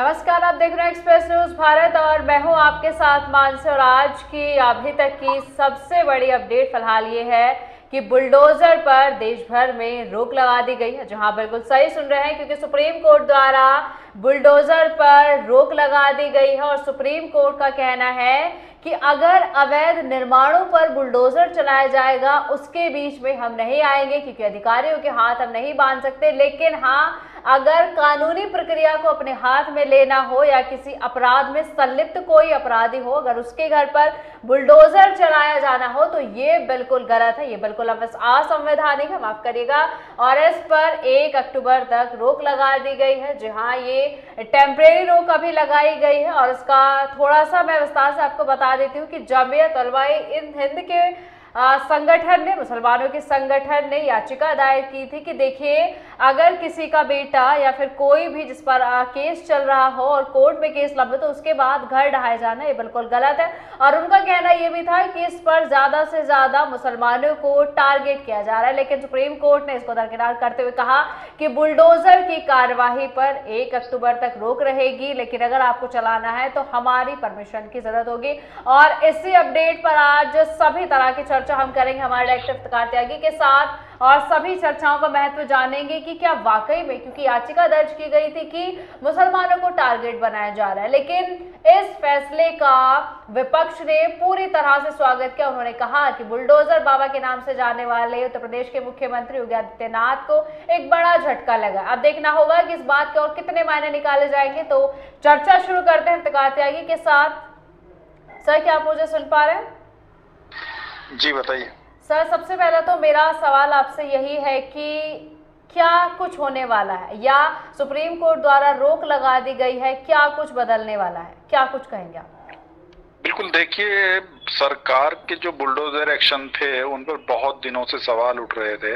नमस्कार, आप देख रहे हैं एक्सप्रेस न्यूज भारत और मैं हूं आपके साथ मानसी। और आज की अभी तक की सबसे बड़ी अपडेट फिलहाल ये है कि बुलडोजर पर देश भर में रोक लगा दी गई है। जहां बिल्कुल सही सुन रहे हैं, क्योंकि सुप्रीम कोर्ट द्वारा बुलडोजर पर रोक लगा दी गई है। और सुप्रीम कोर्ट का कहना है कि अगर अवैध निर्माणों पर बुलडोजर चलाया जाएगा उसके बीच में हम नहीं आएंगे, क्योंकि अधिकारियों के हाथ हम नहीं बांध सकते। लेकिन हाँ, अगर कानूनी प्रक्रिया को अपने हाथ में लेना हो या किसी अपराध में संलिप्त कोई अपराधी हो, अगर उसके घर पर बुलडोजर चलाया जाना हो तो ये बिल्कुल गलत है, ये बिल्कुल असंवैधानिक है, माफ करिएगा। और इस पर 1 अक्टूबर तक रोक लगा दी गई है। जी हाँ, ये टेम्परेरी रोक अभी लगाई गई है। और इसका थोड़ा सा मैं विस्तार से आपको बता देती हूँ कि जमीयत उलमा-ए-हिंद के संगठन ने, मुसलमानों के संगठन ने याचिका दायर की थी कि देखिए, अगर किसी का बेटा या फिर कोई भी जिस पर केस चल रहा हो और कोर्ट में केस लंबित तो उसके बाद घर ढहाए जाना ये बिल्कुल गलत है। और उनका कहना ये भी था कि इस पर ज्यादा से ज्यादा मुसलमानों को टारगेट किया जा रहा है। लेकिन सुप्रीम कोर्ट ने इसको दरकिनार करते हुए कहा कि बुलडोजर की कार्यवाही पर 1 अक्टूबर तक रोक रहेगी, लेकिन अगर आपको चलाना है तो हमारी परमिशन की जरूरत होगी। और इसी अपडेट पर आज सभी तरह की चर्चा हम करेंगे हमारे डायरेक्टर इफ्तिकार त्यागी के साथ, और सभी चर्चाओं का महत्व जानेंगे कि क्या वाकई में, क्योंकि याचिका दर्ज की गई थी कि मुसलमानों को टारगेट बनाया जा रहा है, लेकिन इस फैसले का विपक्ष ने पूरी तरह से स्वागत किया। उन्होंने कहा कि बुलडोजर बाबा के नाम से जाने वाले उत्तर प्रदेश के मुख्यमंत्री योगी आदित्यनाथ को एक बड़ा झटका लगा। अब देखना होगा कि इस बात के और कितने मायने निकाले जाएंगे। तो चर्चा शुरू करते हैं इफ्तिकार त्यागी के साथ। सर, क्या आप मुझे सुन पा रहे हैं? जी बताइए। सर, सबसे पहले तो मेरा सवाल आपसे यही है कि क्या कुछ होने वाला है, या सुप्रीम कोर्ट द्वारा रोक लगा दी गई है, क्या कुछ बदलने वाला है, क्या कुछ कहेंगे आप? बिल्कुल, देखिए, सरकार के जो बुलडोजर एक्शन थे उन पर बहुत दिनों से सवाल उठ रहे थे।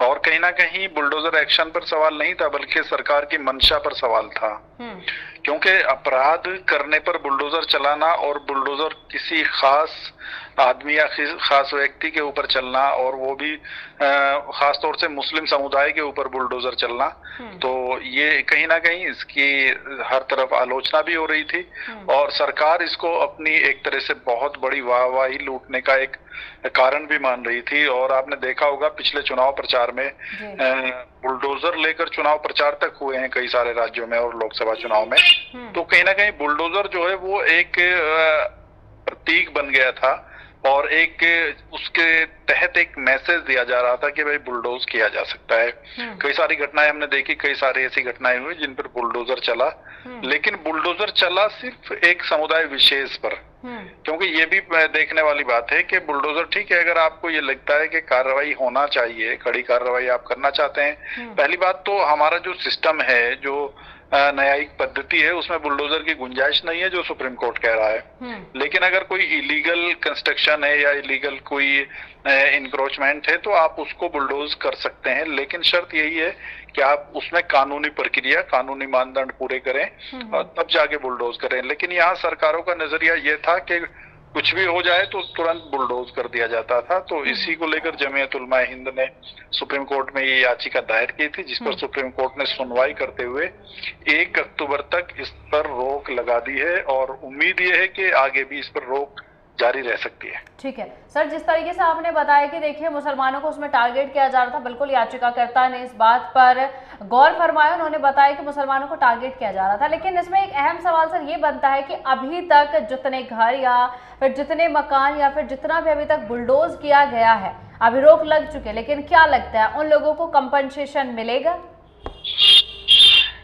और कहीं ना कहीं बुलडोजर एक्शन पर सवाल नहीं था, बल्कि सरकार की मंशा पर सवाल था। क्योंकि अपराध करने पर बुलडोजर चलाना और बुलडोजर किसी खास आदमी या खास व्यक्ति के ऊपर चलना, और वो भी खास तौर से मुस्लिम समुदाय के ऊपर बुलडोजर चलना, तो ये कहीं ना कहीं इसकी हर तरफ आलोचना भी हो रही थी। और सरकार इसको अपनी एक तरह से बहुत बड़ी वाहवाही लूटने का एक कारण भी मान रही थी। और आपने देखा होगा पिछले चुनाव प्रचार में बुलडोजर लेकर चुनाव प्रचार तक हुए हैं कई सारे राज्यों में और लोकसभा चुनाव में। तो कहीं ना कहीं बुलडोजर जो है वो एक प्रतीक बन गया था, और एक उसके तहत एक मैसेज दिया जा रहा था कि भाई बुलडोज किया जा सकता है। कई सारी घटनाएं हमने देखी, कई सारी ऐसी घटनाएं हुई जिन पर बुलडोजर चला, लेकिन बुलडोजर चला सिर्फ एक समुदाय विशेष पर। क्योंकि ये भी देखने वाली बात है कि बुलडोजर, ठीक है, अगर आपको ये लगता है कि कार्रवाई होना चाहिए, कड़ी कार्रवाई आप करना चाहते हैं, पहली बात तो हमारा जो सिस्टम है, जो न्यायिक पद्धति है, उसमें बुलडोजर की गुंजाइश नहीं है, जो सुप्रीम कोर्ट कह रहा है। लेकिन अगर कोई इलीगल कंस्ट्रक्शन है या इलीगल कोई इंक्रोचमेंट है तो आप उसको बुलडोज कर सकते हैं, लेकिन शर्त यही है कि आप उसमें कानूनी प्रक्रिया, कानूनी मानदंड पूरे करें और तब जाके बुलडोज करें। लेकिन यहाँ सरकारों का नजरिया ये था कि कुछ भी हो जाए तो तुरंत बुलडोज कर दिया जाता था। तो इसी को लेकर जमीयत उलमा-ए-हिंद ने सुप्रीम कोर्ट में ये याचिका दायर की थी, जिस पर सुप्रीम कोर्ट ने सुनवाई करते हुए 1 अक्टूबर तक इस पर रोक लगा दी है। और उम्मीद ये है कि आगे भी इस पर रोक जारी रह सकती है। ठीक है सर, जिस तरीके से आपने बताया कि देखिए मुसलमानों को उसमें टारगेट किया जा रहा था, बिल्कुल याचिकाकर्ता ने इस बात पर गौर फरमाया। उन्होंने बताया कि मुसलमानों को टारगेट किया जा रहा था, लेकिन इसमें एक अहम सवाल सर ये बनता है कि अभी तक जितने घर या फिर जितने मकान या फिर जितना भी अभी तक बुलडोज किया गया है, अभी रोक लग चुके, लेकिन क्या लगता है उन लोगों को कंपनसेशन मिलेगा?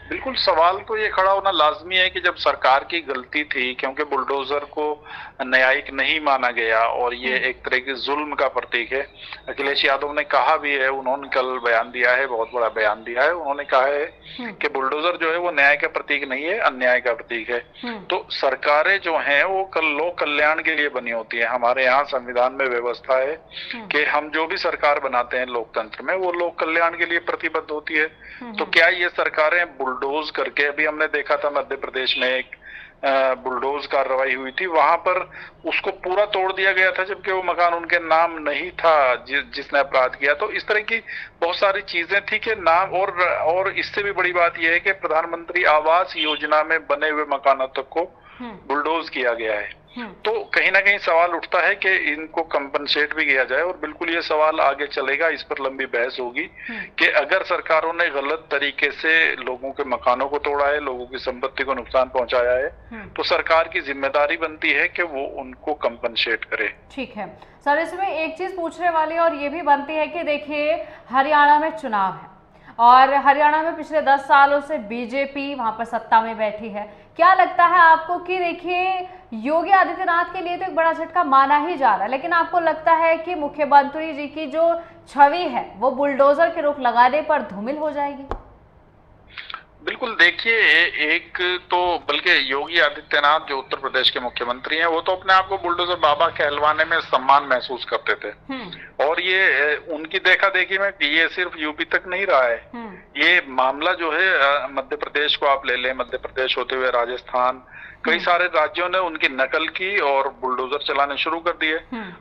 बिल्कुल, सवाल तो ये खड़ा होना लाजमी है कि जब सरकार की गलती थी, क्योंकि बुलडोजर को न्यायिक नहीं माना गया और ये एक तरह के जुल्म का प्रतीक है। अखिलेश यादव ने कहा भी है, उन्होंने कल बयान दिया है, बहुत बड़ा बयान दिया है। उन्होंने कहा है कि बुलडोजर जो है वो न्याय का प्रतीक नहीं है, अन्याय का प्रतीक है। तो सरकारें जो हैं वो लोक कल्याण के लिए बनी होती है। हमारे यहाँ संविधान में व्यवस्था है कि हम जो भी सरकार बनाते हैं लोकतंत्र में, वो लोक कल्याण के लिए प्रतिबद्ध होती है। तो क्या ये सरकारें बुलडोज करके, अभी हमने देखा था मध्य प्रदेश में एक बुलडोज कार्रवाई हुई थी, वहां पर उसको पूरा तोड़ दिया गया था, जबकि वो मकान उनके नाम नहीं था जिसने अपराध किया। तो इस तरह की बहुत सारी चीजें थी कि नाम, और इससे भी बड़ी बात यह है कि प्रधानमंत्री आवास योजना में बने हुए मकानों तक को बुलडोज किया गया है। तो कहीं ना कहीं सवाल उठता है कि इनको कंपनसेट भी किया जाए, और बिल्कुल ये सवाल आगे चलेगा, इस पर लंबी बहस होगी कि अगर सरकारों ने गलत तरीके से लोगों के मकानों को तोड़ा है, लोगों की संपत्ति को नुकसान पहुंचाया है, तो सरकार की जिम्मेदारी बनती है कि वो उनको कंपनसेट करे। ठीक है सर, इसमें एक चीज पूछने वाली और ये भी बनती है कि देखिए हरियाणा में चुनाव है और हरियाणा में पिछले 10 सालों से बीजेपी वहां पर सत्ता में बैठी है। क्या लगता है आपको कि देखिए योगी आदित्यनाथ के लिए तो एक बड़ा झटका माना ही जा रहा है, लेकिन आपको लगता है कि मुख्यमंत्री जी की जो छवि है वो बुलडोजर के रोक लगाने पर धूमिल हो जाएगी? बिल्कुल, देखिए एक तो बल्कि योगी आदित्यनाथ जो उत्तर प्रदेश के मुख्यमंत्री हैं, वो तो अपने आप को बुलडोजर बाबा कहलवाने में सम्मान महसूस करते थे। और ये उनकी देखा देखी में ये सिर्फ यूपी तक नहीं रहा है, ये मामला जो है मध्य प्रदेश को आप ले लें, मध्य प्रदेश होते हुए राजस्थान, कई सारे राज्यों ने उनकी नकल की और बुलडोजर चलाने शुरू कर दिए।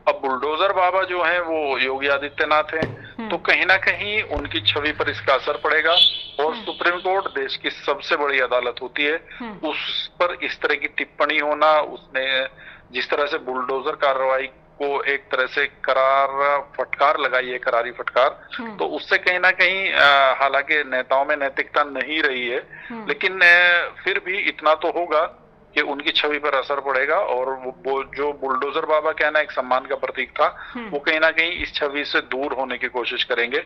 अब बुलडोजर बाबा जो है वो योगी आदित्यनाथ हैं, तो कहीं ना कहीं उनकी छवि पर इसका असर पड़ेगा। और सुप्रीम कोर्ट देश की सबसे बड़ी अदालत होती है, उस पर इस तरह की टिप्पणी होना, उसने जिस तरह से बुलडोजर कार्रवाई को एक तरह से फटकार लगाई है, करारी फटकार, तो उससे कहीं ना कहीं हालांकि नेताओं में नैतिकता नहीं रही है, लेकिन फिर भी इतना तो होगा कि उनकी छवि पर असर पड़ेगा। और वो जो बुलडोजर बाबा कहना एक सम्मान का प्रतीक था, वो कहीं ना कहीं इस छवि से दूर होने की कोशिश करेंगे।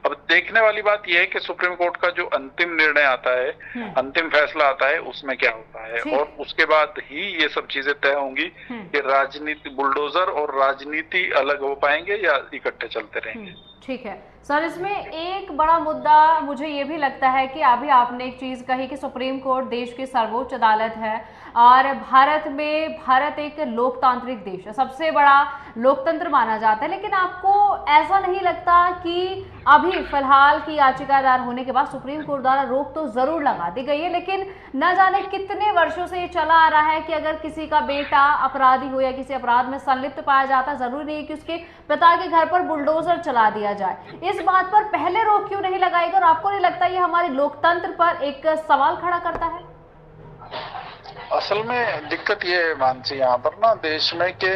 अब देखने वाली बात यह है कि सुप्रीम कोर्ट का जो अंतिम निर्णय आता है, अंतिम फैसला आता है, उसमें क्या होता है, और उसके बाद ही ये सब चीजें तय होंगी कि राजनीति, बुलडोजर और राजनीति अलग हो पाएंगे या इकट्ठे चलते रहेंगे। ठीक है सर, इसमें एक बड़ा मुद्दा मुझे ये भी लगता है कि अभी आपने एक चीज कही कि सुप्रीम कोर्ट देश की सर्वोच्च अदालत है और भारत एक लोकतांत्रिक देश है, सबसे बड़ा लोकतंत्र माना जाता है, लेकिन आपको ऐसा नहीं लगता कि अभी फिलहाल की याचिका दायर होने के बाद सुप्रीम कोर्ट द्वारा रोक तो जरूर लगा दी गई है, लेकिन न जाने कितने वर्षों से ये चला आ रहा है कि अगर किसी का बेटा अपराधी हो या किसी अपराध में संलिप्त पाया जाता, जरूरी नहीं कि उसके पिता के घर पर बुलडोजर चला दिया जाए। इस बात पर पहले रोक क्यों नहीं लगाई गई और आपको नहीं लगता ये हमारे लोकतंत्र पर एक सवाल खड़ा करता है? असल में दिक्कत ये है मानसी यहाँ पर ना देश में कि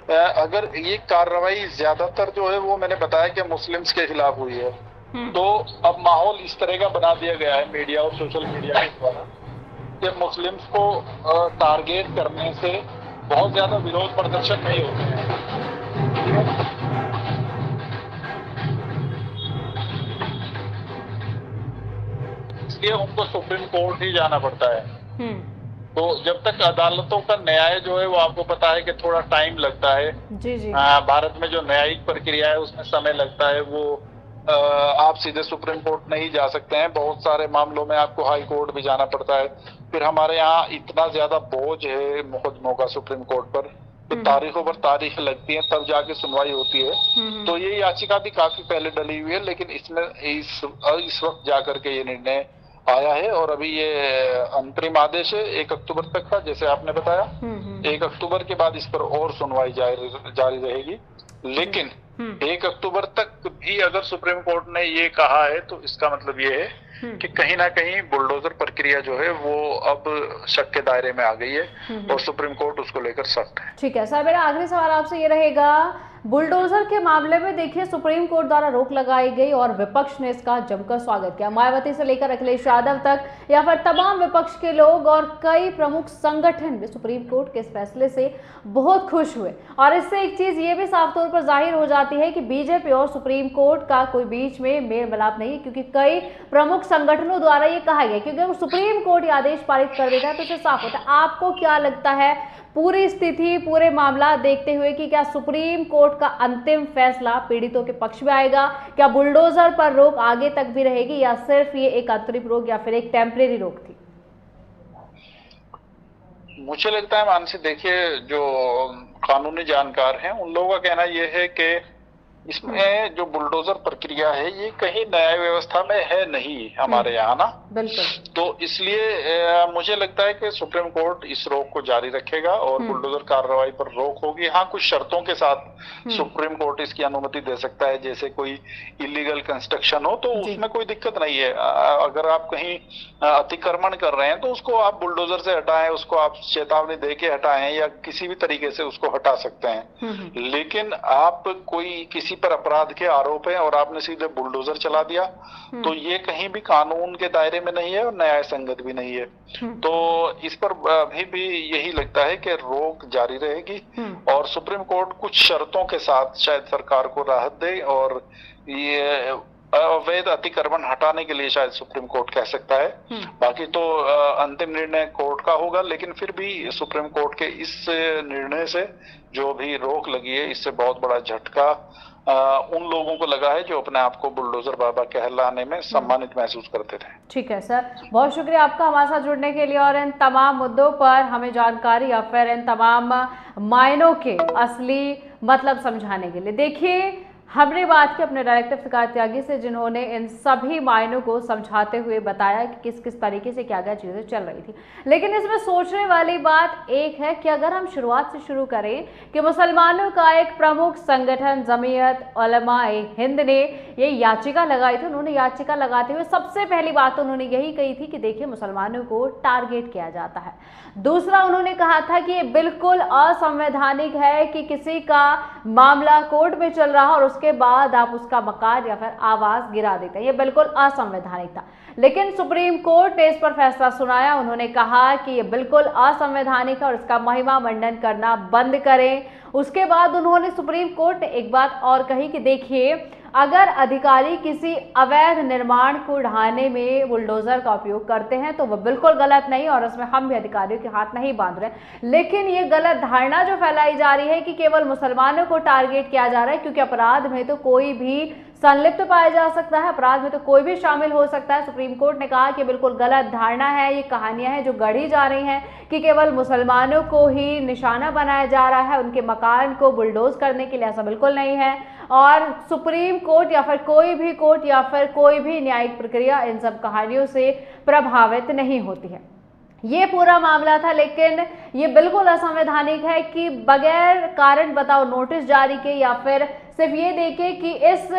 अगर ये कार्रवाई ज्यादातर जो है वो मैंने बताया कि मुस्लिम्स के खिलाफ हुई है, तो अब माहौल इस तरह का बना दिया गया है मीडिया और सोशल मीडिया के द्वारा कि मुस्लिम्स को टारगेट करने से बहुत ज्यादा विरोध प्रदर्शन नहीं होते हैं। इसलिए उनको सुप्रीम कोर्ट ही जाना पड़ता है। तो जब तक अदालतों का न्याय जो है वो आपको पता है कि थोड़ा टाइम लगता है। जी। भारत में जो न्यायिक प्रक्रिया है उसमें समय लगता है, वो आप सीधे सुप्रीम कोर्ट नहीं जा सकते हैं, बहुत सारे मामलों में आपको हाई कोर्ट भी जाना पड़ता है। फिर हमारे यहाँ इतना ज्यादा बोझ है मुकदमों का सुप्रीम कोर्ट पर, तो तारीखों पर तारीख लगती है तब जाके सुनवाई होती है। तो ये याचिका भी काफी पहले डली हुई है, लेकिन इसमें इस वक्त जाकर के ये निर्णय आया है। और अभी ये अंतरिम आदेश है 1 अक्टूबर तक का, जैसे आपने बताया। 1 अक्टूबर के बाद इस पर और सुनवाई जारी रहेगी, लेकिन 1 अक्टूबर तक भी अगर सुप्रीम कोर्ट ने ये कहा है तो इसका मतलब ये है कि कहीं ना कहीं बुलडोजर प्रक्रिया जो है वो अब शक के दायरे में आ गई है और सुप्रीम कोर्ट उसको लेकर सख्त है। ठीक है सर, मेरा आखिरी सवाल आपसे ये रहेगा, बुलडोजर के मामले में देखिए सुप्रीम कोर्ट द्वारा रोक लगाई गई और विपक्ष ने इसका जमकर स्वागत किया, मायावती से लेकर अखिलेश यादव तक या फिर तमाम विपक्ष के लोग और कई प्रमुख संगठन भी सुप्रीम कोर्ट के इस फैसले से बहुत खुश हुए। और इससे एक चीज ये भी साफ तौर पर जाहिर हो जाती है कि बीजेपी और सुप्रीम कोर्ट का कोई बीच में मेल मिलाप नहीं, क्योंकि कई प्रमुख संगठनों द्वारा ये कहा गया कि अगर सुप्रीम कोर्ट ये आदेश पारित कर देता है तो इसे साफ होता है। आपको क्या लगता है पूरी स्थिति, पूरे मामला देखते हुए कि क्या सुप्रीम कोर्ट का अंतिम फैसला पीड़ितों के पक्ष में आएगा? क्या बुलडोजर पर रोक आगे तक भी रहेगी या सिर्फ ये एक अंतरिम रोक या फिर एक टेम्परेरी रोक थी? मुझे लगता है मानसी, देखिए जो कानूनी जानकार हैं उन लोगों का कहना यह है कि इसमें जो बुलडोजर प्रक्रिया है ये कहीं न्याय व्यवस्था में है नहीं हमारे यहाँ ना। बिल्कुल। तो इसलिए मुझे लगता है कि सुप्रीम कोर्ट इस रोक को जारी रखेगा और बुलडोजर कार्रवाई पर रोक होगी। हाँ, कुछ शर्तों के साथ सुप्रीम कोर्ट इसकी अनुमति दे सकता है, जैसे कोई इलीगल कंस्ट्रक्शन हो तो उसमें कोई दिक्कत नहीं है। अगर आप कहीं अतिक्रमण कर रहे हैं तो उसको आप बुलडोजर से हटाएं, उसको आप चेतावनी दे के हटाएं या किसी भी तरीके से उसको हटा सकते हैं। लेकिन आप कोई किसी पर अपराध के आरोप है और आपने सीधे बुलडोजर चला दिया तो ये कहीं भी कानून के दायरे में नहीं है और न्याय संगत भी नहीं है। तो इस पर अभी भी यही लगता है कि रोक जारी रहेगी और सुप्रीम कोर्ट कुछ शर्तों के साथ शायद सरकार को राहत दे और ये अवैध अतिक्रमण हटाने के लिए शायद सुप्रीम कोर्ट कह सकता है। बाकी तो अंतिम निर्णय कोर्ट का होगा, लेकिन फिर भी सुप्रीम कोर्ट के इस निर्णय से जो भी रोक लगी है इससे बहुत बड़ा झटका उन लोगों को लगा है जो अपने आप को बुलडोजर बाबा कहलाने में सम्मानित महसूस करते थे। ठीक है सर, बहुत शुक्रिया आपका हमारे साथ जुड़ने के लिए और इन तमाम मुद्दों पर हमें जानकारी या फिर इन तमाम मायनों के असली मतलब समझाने के लिए। देखिए, हमने बात की अपने डायरेक्टर इफ्तिकार त्यागी से, जिन्होंने इन सभी मायनों को समझाते हुए बताया कि किस किस तरीके से क्या क्या चीज़ें चल रही थी। लेकिन इसमें सोचने वाली बात एक है कि अगर हम शुरुआत से शुरू करें कि मुसलमानों का एक प्रमुख संगठन जमीयत उलमा-ए हिंद ने ये याचिका लगाई थी। उन्होंने याचिका लगाते हुए सबसे पहली बात उन्होंने यही कही थी कि देखिए, मुसलमानों को टारगेट किया जाता है। दूसरा, उन्होंने कहा था कि ये बिल्कुल असंवैधानिक है कि किसी का मामला कोर्ट में चल रहा और उसके बाद आप उसका मकान या फिर आवास गिरा देते हैं, ये बिल्कुल असंवैधानिक था। लेकिन सुप्रीम कोर्ट ने इस पर फैसला सुनाया। उन्होंने कहा कि ये बिल्कुल असंवैधानिक है और इसका महिमा मंडन करना बंद करें। उसके बाद उन्होंने सुप्रीम कोर्ट ने एक बात और कही कि देखिए, अगर अधिकारी किसी अवैध निर्माण को ढहाने में बुलडोजर का उपयोग करते हैं तो वह बिल्कुल गलत नहीं और उसमें हम भी अधिकारियों के हाथ नहीं बांध रहे। लेकिन ये गलत धारणा जो फैलाई जा रही है कि केवल मुसलमानों को टारगेट किया जा रहा है, क्योंकि अपराध में तो कोई भी संलिप्त पाया जा सकता है, अपराध में तो कोई भी शामिल हो सकता है। सुप्रीम कोर्ट ने कहा कि बिल्कुल गलत धारणा है, ये कहानियां हैं जो गढ़ी जा रही हैं कि केवल मुसलमानों को ही निशाना बनाया जा रहा है, उनके मकान को बुलडोज करने के लिए। ऐसा बिल्कुल नहीं है और सुप्रीम कोर्ट या फिर कोई भी कोर्ट या फिर कोई भी न्यायिक प्रक्रिया इन सब कहानियों से प्रभावित नहीं होती है। ये पूरा मामला था, लेकिन ये बिल्कुल असंवैधानिक है कि बगैर कारण बताओ नोटिस जारी किए या फिर सिर्फ ये देखे कि इस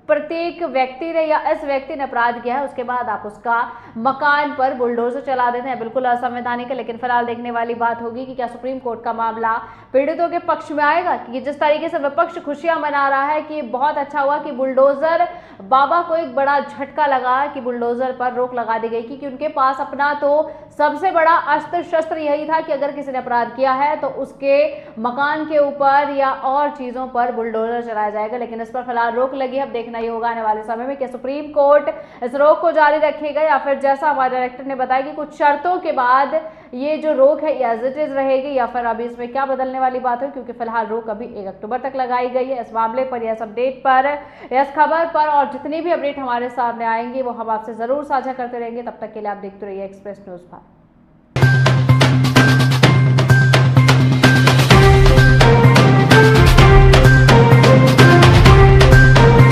प्रत्येक व्यक्ति ने या इस व्यक्ति ने अपराध किया है, उसके बाद आप उसका मकान पर बुलडोजर चला देते हैं, बिल्कुल असंवैधानिक है। लेकिन फिलहाल देखने वाली बात होगी कि क्या सुप्रीम कोर्ट का मामला पीड़ितों के पक्ष में आएगा। कि जिस तरीके से विपक्ष खुशियां मना रहा है कि बहुत अच्छा हुआ कि बुलडोजर बाबा को एक बड़ा झटका लगा कि बुलडोजर पर रोक लगा दी गई, क्योंकि उनके पास अपना तो सबसे बड़ा अस्त्र शस्त्र यही था कि अगर किसी ने अपराध किया है तो उसके मकान के ऊपर या और चीजों पर बुलडोजर चलाया जाएगा। लेकिन इस पर फिलहाल रोक लगी। अब देखना ही होगा आने वाले समय में कि सुप्रीम कोर्ट इस रोक को जारी रखेगा या फिर जैसा हमारे डायरेक्टर ने बताया कि कुछ शर्तों के बाद ये जो रोक है एज इट इज रहेगी या फिर अभी इसमें क्या बदलने वाली बात है, क्योंकि फिलहाल रोक अभी 1 अक्टूबर तक लगाई गई है। इस मामले पर, इस अपडेट पर, इस खबर पर और जितनी भी अपडेट हमारे सामने आएंगी वो हम आपसे जरूर साझा करते रहेंगे। तब तक के लिए आप देखते रहिए एक्सप्रेस न्यूज भारत।